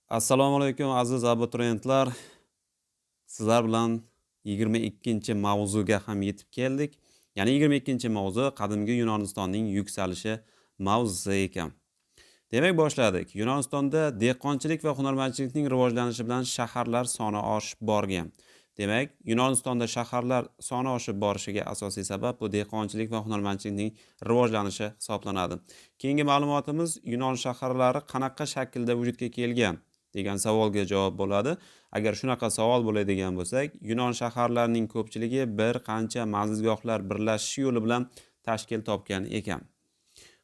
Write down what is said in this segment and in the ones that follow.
Assalomu alaykum aziz abituriyentlar. Sizlar bilan 22-mavzuga ham yetib keldik. Ya'ni 22-mavzu qadimgi Yunonistonning yuksalishi mavzusi ekan. Demak boshladik. Yunonistonda dehqonchilik va hunarmandchilikning rivojlanishi bilan shaharlar soni oshib borgan. Demak, Yunonistonda shaharlar soni oshib borishiga asosiy sabab bu dehqonchilik va hunarmandchilikning rivojlanishi hisoblanadi. Keyingi ma'lumotimiz Yunon shaharlari qanaqa shaklda vujudga kelgan degan savolga javob bo'ladi. Agar shunaqa savol bo'ladigan bo'lsak, Yunon shaharlarining ko'pchiligi bir qancha manzilgohlar birlashishi yo'li bilan tashkil topgan ekan.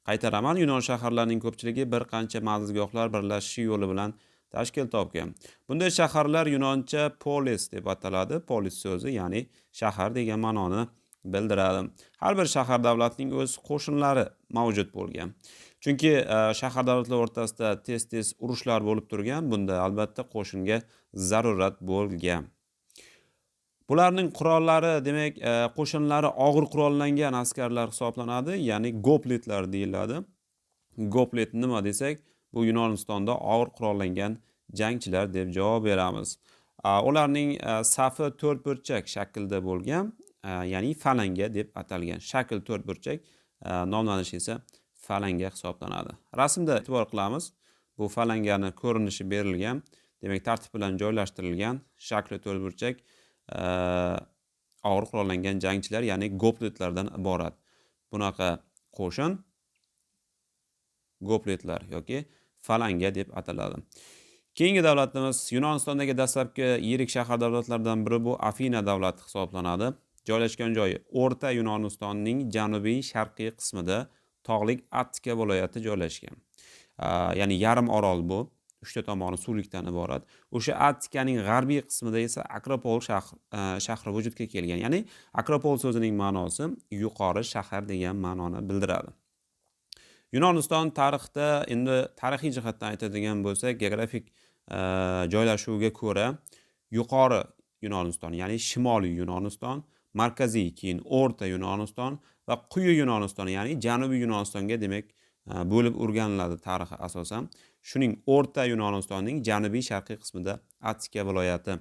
Qaytaraman, Yunon shaharlarining ko'pchiligi bir qancha manzilgohlar birlashishi yo'li bilan tashkil topgan. Bunday shaharlar yunoncha polis deb ataladi. Polis so'zi, ya'ni shahar degan ma'noni bildiradi. Har bir shahar davlatning o'z qo'shinlari mavjud bo'lgan. Chunki shahar davlatlar o'rtasida tez-tez urushlar bo'lib turgan, bunda albatta qo'shinga zarurat bo'lgan. Bularning qurollari, demak, qo'shinlari og'ir qurollangan askarlar hisoblanadi, ya'ni goplitlar deyiladi. Goplet nima desak, bu Yunonistonda og'ir qurollangan jangchilar deb javob beramiz. Ularning safi to'rtburchak shaklda bo'lgan, ya'ni falanga deb atalgan. Shakl to'rtburchak, nomlanishi esa falanga hisoblanadi. Rasmda e'tibor qilamiz. Bu falangani ko'rinishi berilgan, demak tartib bilan joylashtirilgan shakli to'rtburchak og'ir qurollangan jangchilar, ya'ni goplitlardan iborat. Bunaqa qo'shin goplitlar yoki falanga deb ataladi. Keyingi davlatimiz Yunonistondagi dastlabki yirik shahar davlatlardan biri bu Afina davlati hisoblanadi. Joylashgan joyi O'rta Yunonistonning janubiy sharqiy qismida tog'lik Attika viloyati joylashgan. Ya'ni yarim orol bu. 3 ta tomoni suvlikdan iborat. O'sha Attikaning g'arbiy qismida esa Akropol shahri vujudga kelgan. Ya'ni Akropol so'zining ma'nosi yuqori shahar degan ma'noni bildiradi. Yunoniston tarixda, endi tarixiy jihatdan aytadigan bo'lsak, geografik joylashuviga ko'ra yuqori Yunoniston, ya'ni shimoliy Yunoniston, markaziy, keyin o'rta Yunoniston va quyi Yunoniston, ya'ni janubiy Yunonistonga demak bo'lib o'rganiladi tarixi asosan. Shuning o'rta Yunonistonning janubiy sharqiy qismida Attika viloyati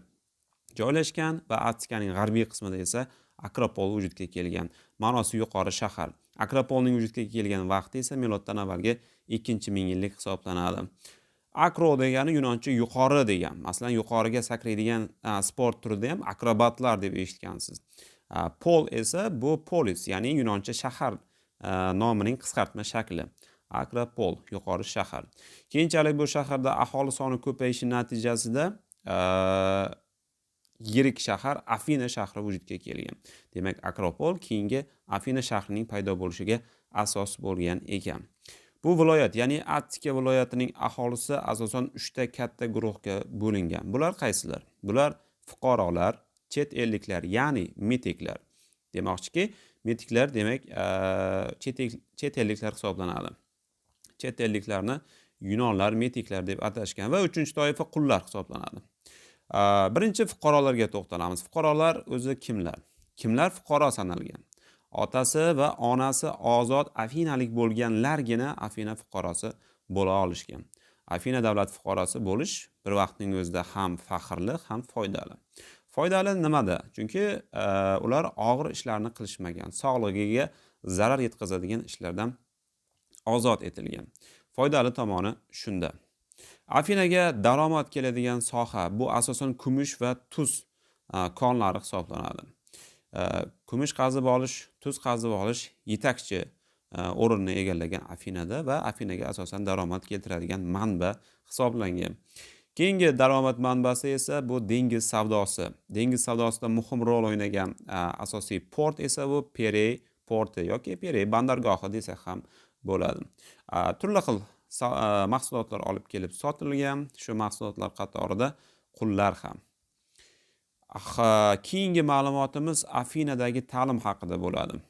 joylashgan va Attikaning g'arbiy qismida esa Akropol vujudga kelgan. Ma'nosi yuqori shahar. Akropolning vujudga kelgan vaqti esa miloddan avvalgi 2-mingyillik hisoblanadi. Akro degani yunoncha yuqori degan. Masalan, yuqoriga sakraydigan sport turida ham akrobatlar deb eshitgansiz. Pol esa bu polis, ya'ni yunoncha shahar nomining qisqartma shakli. Akropol, yuqori shahar. Keyinchalik bu shaharda aholi soni ko'payishi natijasida yirik shahar Afina shahri vujudga kelgan. Demak, Akropol keyingi Afina shahrining paydo bo'lishiga asos bo'lgan ekan. Bu viloyat, ya'ni Attika viloyatining aholisi asosan 3 ta katta guruhga bo'lingan. Bular qaysilar? Bular fuqarolar, chet elliklar, ya'ni metiklar. Demoqchiki, metiklar demak chet elliklar hisoblanadi. Chet elliklarni Yunonlar metiklar deb atashgan va 3-toifa qullar hisoblanadi. Birinchi fuqarolarga to'xtalamiz. Fuqarolar o'zi kimlar? Kimlar fuqaro sanalgan? Otasi va onasi ozod afinalik bo'lganlargina Afina fuqarosi bo'la olishgan. Afina davlat fuqarosi bo'lish bir vaqtning o'zida ham faxrli, ham foydali. Foydali nimada? Chunki ular og'ir ishlarni qilishmagan, sog'lig'iga zarar yetkazadigan ishlardan ozod etilgan. Foydali tomoni shunda. Afinaga daromad keladigan soha bu asosan kumush va tuz konlari hisoblanadi. Kumush qazib olish, tuz qazib olish yetakchi o'rinni egallagan Afinada va Afinaga asosan daromad keltiradigan manba hisoblangan. Keyingi daromad manbasi esa bu dengiz savdosi. Dengiz savdosida muhim rol o'ynagan asosiy port esa bu Pirey porti yoki Pirey bandargohi desak ham bo'ladi. Turli xil mahsulotlar olib kelib sotilgan, shu mahsulotlar qatorida qullar ham. Keyingi ma'lumotimiz Afinadagi ta'lim haqida bo'ladi.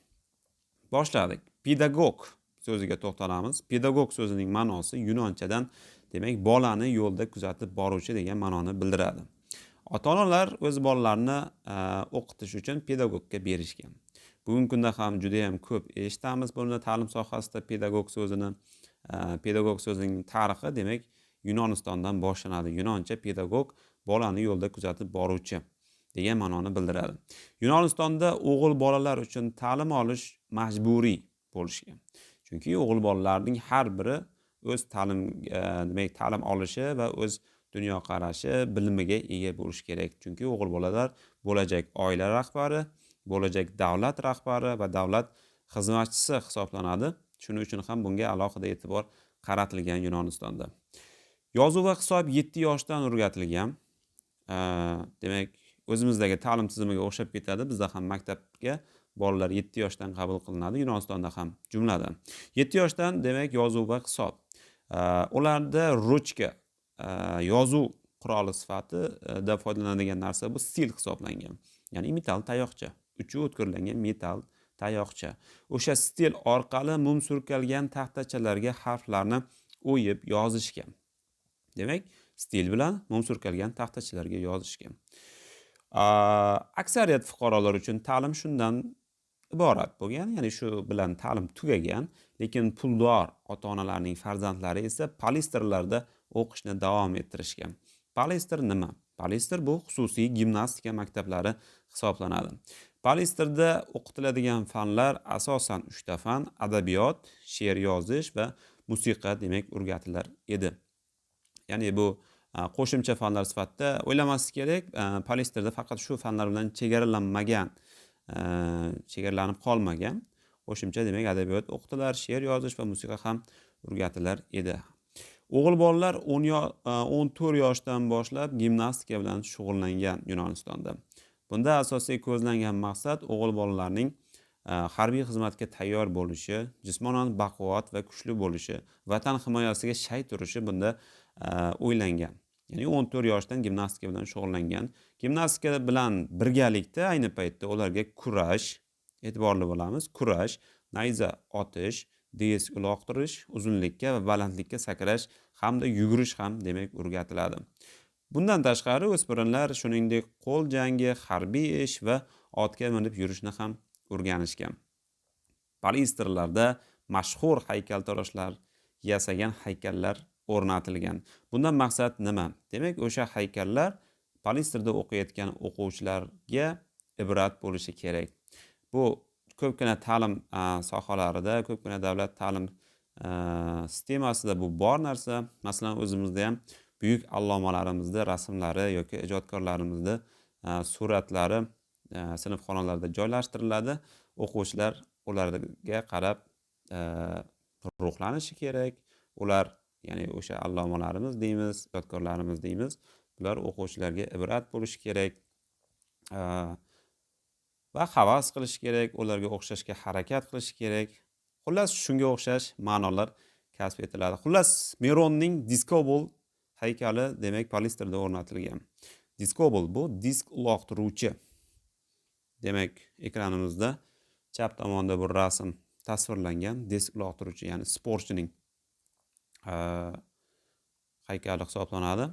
Boshladik. Pedagog so'ziga to'xtalamiz. Pedagog so'zining ma'nosi yunonchadan, demak, bolani yo'lda kuzatib boruvchi degan ma'noni bildiradi. Ota-onalar o'z bolalarini o'qitish uchun pedagogga berishgan. Bugungi kunda ham juda ham ko'p eshitamiz buni ta'lim sohasida pedagog so'zini. Pedagog so'zining tarixi, demak, Yunonistondan boshlanadi. Yunoncha pedagog bolani yo'lda kuzatib boruvchi degan ma'noni bildiradi. Yunonistonda o'g'il bolalar uchun ta'lim olish majburiy bo'lishgan. Chunki o'g'il bolalarning har biri o'z ta'lim olishi va o'z dunyoqarashi, bilimiga ega bo'lishi kerak. Chunki o'g'il bolalar bo'lajak oila rahbari, bo'lajak davlat rahbari va davlat xizmatchisi hisoblanadi. Shuning uchun ham bunga alohida e'tibor qaratilgan Yunonistonda. Yozuv va hisob 7 yoshdan o'rgatilgan. Demak, o'zimizdagi ta'lim tizimiga o'xshab ketadi. Bizda ham maktabga bolalar 7 yoshdan qabul qilinadi, Yunonistonda ham jumladan. 7 yoshdan demak yozuv va hisob. Ularda ruchka yozuv quroli sifatida foydalanadigan narsa bu stil hisoblangan. Ya'ni metal tayoqcha, uchi o'tkirlangan metal tayoqcha. O'sha stil orqali mum surkalgan taxtachalarga harflarni o'yib yozishgan. Demak, stil bilan mum surkalgan taxtachalarga yozishgan. Aksariyat fuqarolar uchun ta'lim shundan iborat bo'lgan, ya'ni shu bilan ta'lim tugagan, lekin puldor ota-onalarning farzandlari esa polisterlarda o'qishni davom ettirishgan. Polister nima? Polister bu xususiy gimnastika maktablari hisoblanadi. Polisterda o'qitiladigan fanlar asosan 3 ta fan: adabiyot, she'r yozish va musiqa demak o'rgatilar edi. Ya'ni bu qo'shimcha fanlar sifatida o'ylamaslik kerak. Polisterda faqat shu fanlar bilan chegaralanib qolmagan. Qo'shimcha demak adabiyot o'qitilar, she'r yozish va musiqa ham o'rgatilar edi. O'g'il bolalar 14 yoshdan boshlab gimnastika bilan shug'ullangan Yunonistonda. Bunda asosiy ko'zlangan maqsad o'g'il bolalarning harbiy xizmatga tayyor bo'lishi, jismonan baquvvat va kuchli bo'lishi, vatan himoyasiga shay turishi bunda o'ylangan. Ya'ni 14 yoshdan gimnastika bilan shug'ullangan. Gimnastika bilan birgalikda ayni paytda ularga kurash, e'tiborli bo'lamiz, kurash, nayza otish, disk uloqtirish, uzunlikka va balandlikka sakrash hamda yugurish ham demak o'rgatiladi. Bundan tashqari o'spirinlar shuningdek qo'l jangi, harbiy ish va otga minib yurishni ham o'rganishgan. Polisterlarda mashhur haykaltaroshlar yasagan haykallar o'rnatilgan. Bundan maqsad nima? Demak, o'sha haykallar polisterda o'qiyotgan o'quvchilarga ibrat bo'lishi kerak. Bu ko'pgina ta'lim sohalarida, ko'pgina davlat ta'lim sistemasida bu bor narsa. Masalan, o'zimizda ham buyuk allomalarimizda rasmlari yoki ijodkorlarimizda suratlari sinf xonalarida joylashtiriladi. O'quvchilar ularga qarab ruhlanishi kerak. Ular, ya'ni o'sha allomalarimiz deymiz, ijodkorlarimiz deymiz. Bular o'quvchilarga ibrat bo'lishi kerak va havas qilish kerak, ularga o'xshashga harakat qilish kerak. Xullas, shunga o'xshash ma'nolar kasb etiladi. Xullas, Mironning Diskobol haykali demak polisterda o'rnatilgan. Diskobol bu disk uloqtiruvchi. Demak, ekranimizda chap tomonda bir rasm tasvirlangan disk uloqtiruvchi, ya'ni sportchining haykali hisoblanadi.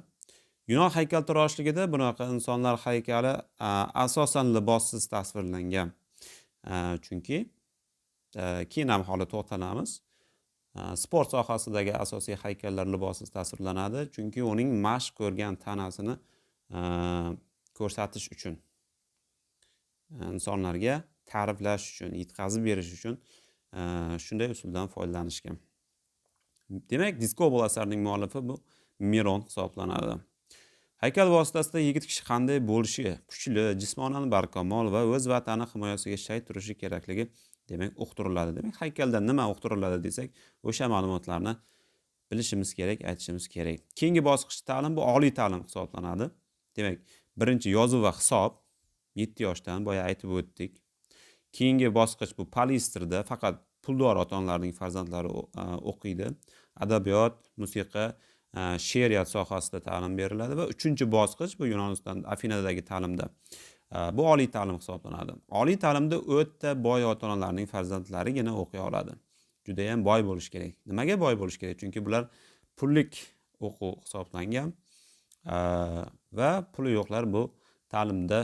Yunon haykaltaroshligida bunaqa insonlar haykali asosan libossiz tasvirlangan. Chunki keyin ham holi to'xtalamiz. Sport sohasidagi asosiy haykallar libossiz tasvirlanadi, chunki uning mashq ko'rgan tanasini ko'rsatish uchun, insonlarga ta'riflash uchun, yetkazib berish uchun shunday usuldan foydalanishgan. Demak, Diskobol asarining muallifi bu Miron hisoblanadi. Haykal vositasida yigit kishi qanday bo'lishi, kuchli, jismonan barkamol va o'z vatani himoyasiga shay turishi kerakligi demak uqtiriladi. Demak, haykalda nima uqtiriladi desak, o'sha ma'lumotlarni bilishimiz kerak, aytishimiz kerak. Keyingi bosqichda ta'lim bu oliy ta'lim hisoblanadi. Demak, birinchi yozuv va hisob 7 yoshdan boya aytib o'tdik. Keyingi bosqich bu polisterda faqat puldor ota-onalarning farzandlari o'qiydi. Adabiyot, musiqa, she'riyat sohasida ta'lim beriladi va 3-bosqich bu Yunoniston Afinadagi ta'limda. Bu oliy ta'lim hisoblanadi. Oliy ta'limda o'ta boy ota-onalarning farzandlarigina o'qiy oladi. Juda ham boy bo'lish kerak. Nimaga boy bo'lish kerak? Chunki bular pullik o'quv hisoblangan va puli yo'qlar bu ta'limda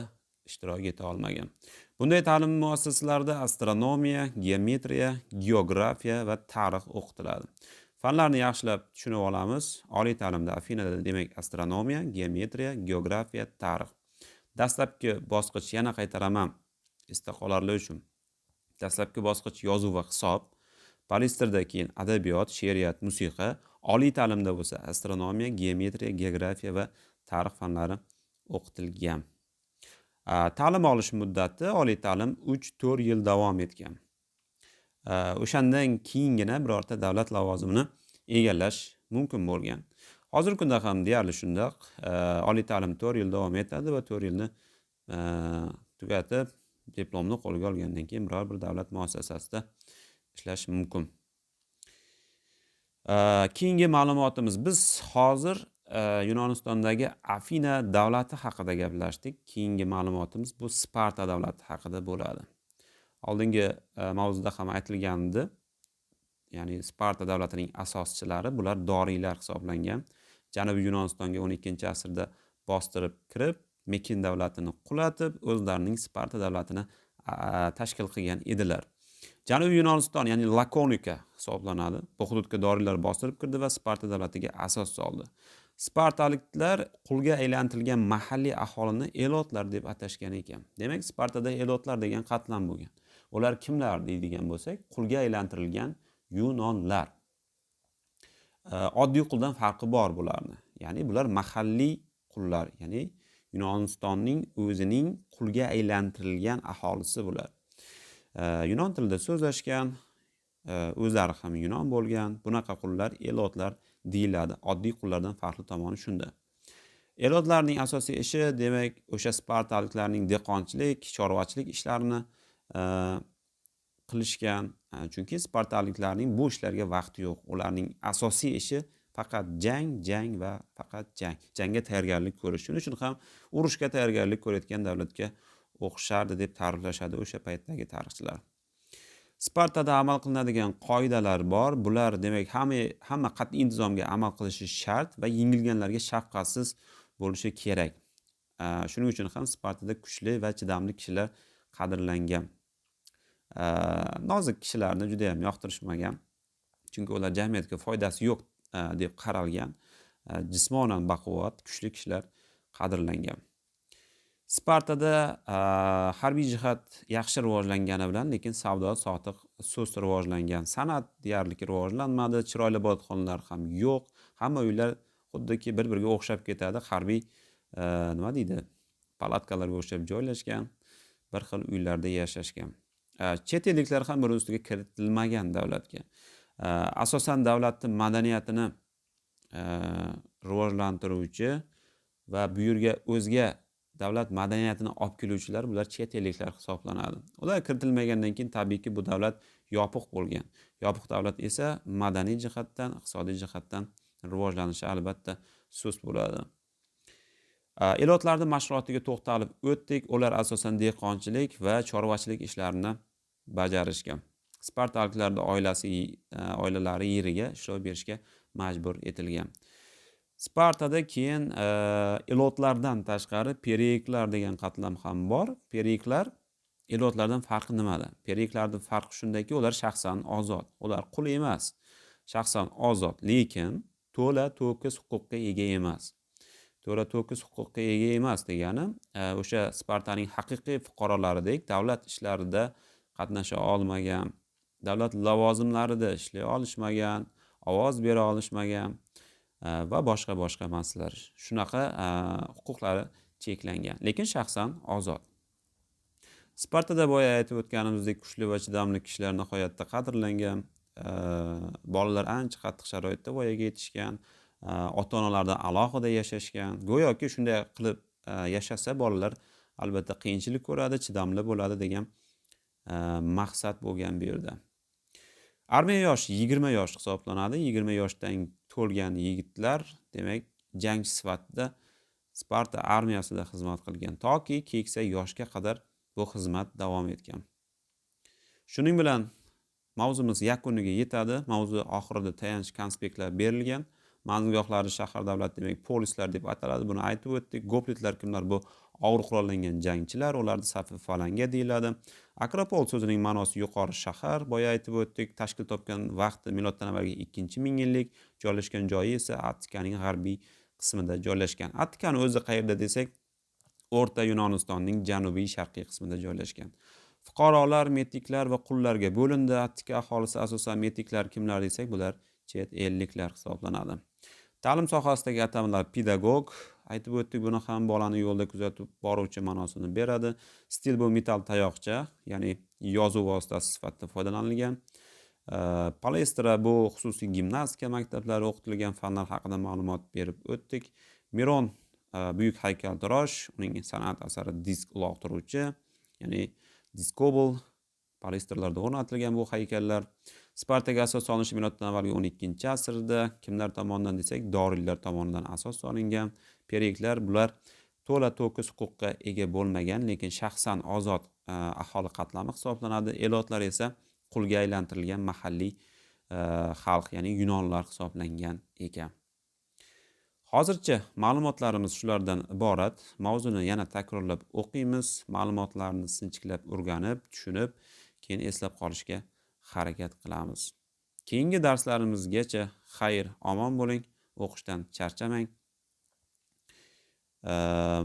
ishtirok eta olmagan. Bunday ta'lim muassasalarida astronomiya, geometriya, geografiya va tarix o'qitiladi. Fanlarni yaxshilab tushunib olamiz. Oliy ta'limda Afinada demak astronomiya, geometriya, geografiya, tarix. Dastlabki bosqich yana qaytaraman esda qolarli uchun. Dastlabki bosqich yozuv va hisob. Balistrda keyin adabiyot, she'riyat, musiqa, oliy ta'limda bo'lsa astronomiya, geometriya, geografiya va tarix fanlari o'qitilgan. Ta'lim olish muddati oliy ta'lim 3-4 yil davom etgan. O'shandan keyingina birorta davlat lavozimini egallash mumkin bo'lgan. Hozirgi kunda ham deyarli shundoq. Oliy ta'lim 4 yil davom etadi va 4 yilni tugatib, diplomni qo'lga olgandan keyin biror bir davlat muassasasida ishlash mumkin. Keyingi ma'lumotimiz, biz hozir Yunonistondagi Afina davlati haqida gaplashdik. Keyingi ma'lumotimiz bu Sparta davlati haqida bo'ladi. Oldingi mavzuda ham aytilgandi. Ya'ni Sparta davlatining asoschilari bular doriylar hisoblangan. Janubiy Yunonistonga 12-asrda bostirib kirib, Mekin davlatini qulatib, o'zlarining Sparta davlatini tashkil qilgan edilar. Janubiy Yunoniston, ya'ni Lakonika hisoblanadi. Bu hududga doriylar bostirib kirdi va Sparta davlatiga asos soldi. Spartaliklar qulga aylantirilgan mahalliy aholini elotlar deb atashgan ekan. Demak, Spartada elotlar degan qatlam bo'lgan. Ular kimlar deydigan bo'lsak, qulga aylantirilgan Yunonlar. Oddiy quldan farqi bor bularni. Ya'ni bular mahalliy qullar, ya'ni Yunonistonning o'zining qulga aylantirilgan aholisi bular. Yunon tilida so'zlashgan, o'zlari ham Yunon bo'lgan. Bunaqa qullar elotlar deyiladi. Oddiy qullardan farqli tomoni shunda. Elotlarning asosiy ishi demak o'sha Spartaliklarning dehqonchilik, chorvachilik ishlarini qilishgan. Chunki Spartaliklarning bu ishlarga vaqti yo'q. Ularning asosiy ishi faqat jang va faqat jang. Jangga tayyorgarlik ko'rish. Shuning uchun ham urushga tayyorgarlik ko'rayotgan davlatga o'xshardi deb ta'riflashadi o'sha paytdagi tarixchilar. Spartada amal qilinadigan qoidalar bor. Bular demak hamma qat'iy intizomga amal qilishi shart va yengilganlarga shafqatsiz bo'lishi kerak. Shuning uchun ham Spartada kuchli va chidamli kishilar qadrlangan. Nozik kishilarni juda ham yoqtirishmagan. Chunki ular jamiyatga foydasi yo'q deb qaralgan. Jismonan baquvvat, kuchli kishilar qadrlangan. Spartada harbiy jihat yaxshi rivojlangani bilan, lekin savdo sotiq sust rivojlangan. San'at deyarli rivojlanmadi, chiroyli ibodatxonalar ham yo'q. Hamma uylar xuddiki bir-biriga o'xshab ketadi. Harbiy palatkalarga o'xshab joylashgan, bir xil uylarda yashashgan. Chet elliklar ham bir ustiga kiritilmagan davlatga. Asosan davlatning madaniyatini rivojlantiruvchi va bu yerga o'zga davlat madaniyatini olib keluvchilar bular chet elliklar hisoblanadi. Ular kiritilmagandan keyin tabiiyki bu davlat yopiq bo'lgan. Yopiq davlat esa madaniy jihatdan, iqtisodiy jihatdan rivojlanishi albatta sust bo'ladi. Elotlarning mashg'ulotiga to'xtalib o'tdik. Ular asosan dehqonchilik va chorvachilik ishlarini bajarishgan. Spartaliklarning oilalari yeriga ishlov berishga majbur etilgan. Spartada keyin elotlardan tashqari periklar degan qatlam ham bor. Periklar elotlardan farqi nimada? Periklarning farqi shundaki, ular shaxsan ozod. Ular qul emas. Shaxsan ozod, lekin to'la to'kis huquqqa ega emas. To'la to'kis huquqqa ega emas degani, o'sha Spartaning haqiqiy fuqarolaridek davlat ishlarida qatnasha olmagan, davlat lavozimlarida ishlay olishmagan, ovoz bera olishmagan va boshqa masalalar. Shunaqa huquqlari cheklangan, lekin shaxsan ozod. Spartada boya aytib o'tganimizdek kuchli va chidamli kishilar nihoyatda qadrlangan. Bolalar ancha qattiq sharoitda voyaga yetishgan, ota-onalardan alohida yashashgan. Go'yoki shunday qilib yashasa bolalar albatta qiyinchilik ko'radi, chidamli bo'ladi degan maqsad bo'lgan bu yerda. Armiya yoshi 20 yosh hisoblanadi. 20 yoshdan to'lgan yigitlar demak jangchi sifatida Sparta armiyasida xizmat qilgan toki keksa yoshga qadar bu xizmat davom etgan. Shuning bilan mavzumiz yakuniga yetadi. Mavzu oxirida tayanch konspektlar berilgan. manzilgohlari shahar davlat demak polislar deb ataladi. Buni aytib o'tdik. Goplitlar kimlar? Bu og'ir qurollangan jangchilar, ularning safi falanga deyiladi. Akropol so'zining ma'nosi yuqori shahar, boya aytib o'tdik. Tashkil topgan vaqti miloddan avvalgi 2-ming-yillik, joylashgan joyi esa Attikaning g'arbiy qismida joylashgan. Attikani o'zi qayerda desak, O'rta Yunonistonning janubiy sharqiy qismida joylashgan. Fuqarolar, metiklar va qullarga bo'lindi. Attika aholisi asosan metiklar kimlar desak, bular chet elliklar hisoblanadi. Ta'lim sohasidagi atamalar pedagog, aytib o'tdik, buni ham bolani yo'lda kuzatib boruvchi ma'nosini beradi. Stil bu metall tayoqcha, ya'ni yozuv vositasi sifatida foydalanilgan. Palestra bu xususiy gimnastika maktablari o'qitilgan fanlar haqida ma'lumot berib o'tdik. Miron buyuk haykaltarosh, uning san'at asari disk uloqtiruvchi, ya'ni diskobl palestralarda o'rnatilgan bu haykallar. Spartaga asos solinishi miloddan avvalgi 12-asrda, kimlar tomonidan desak, doriylar tomonidan asos solingan. Periklar bular to'la to'kis huquqqa ega bo'lmagan, lekin shaxsan ozod aholi qatlami hisoblanadi. Elotlar esa qulga aylantirilgan mahalliy xalq, ya'ni yunonlar hisoblangan ekan. Hozircha ma'lumotlarimiz shulardan iborat. Mavzuni yana takrorlab o'qiymiz, ma'lumotlarni sinchiklab o'rganib, tushunib, keyin eslab qolishga harakat qilamiz. Keyingi darslarimizgacha xayr, omon bo'ling, o'qishdan charchamang.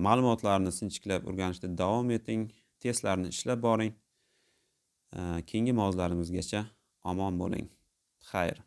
Ma'lumotlarni sinchiklab o'rganishda davom eting, testlarni ishlab boring. Keyingi mavzularimizgacha omon bo'ling. Xayr.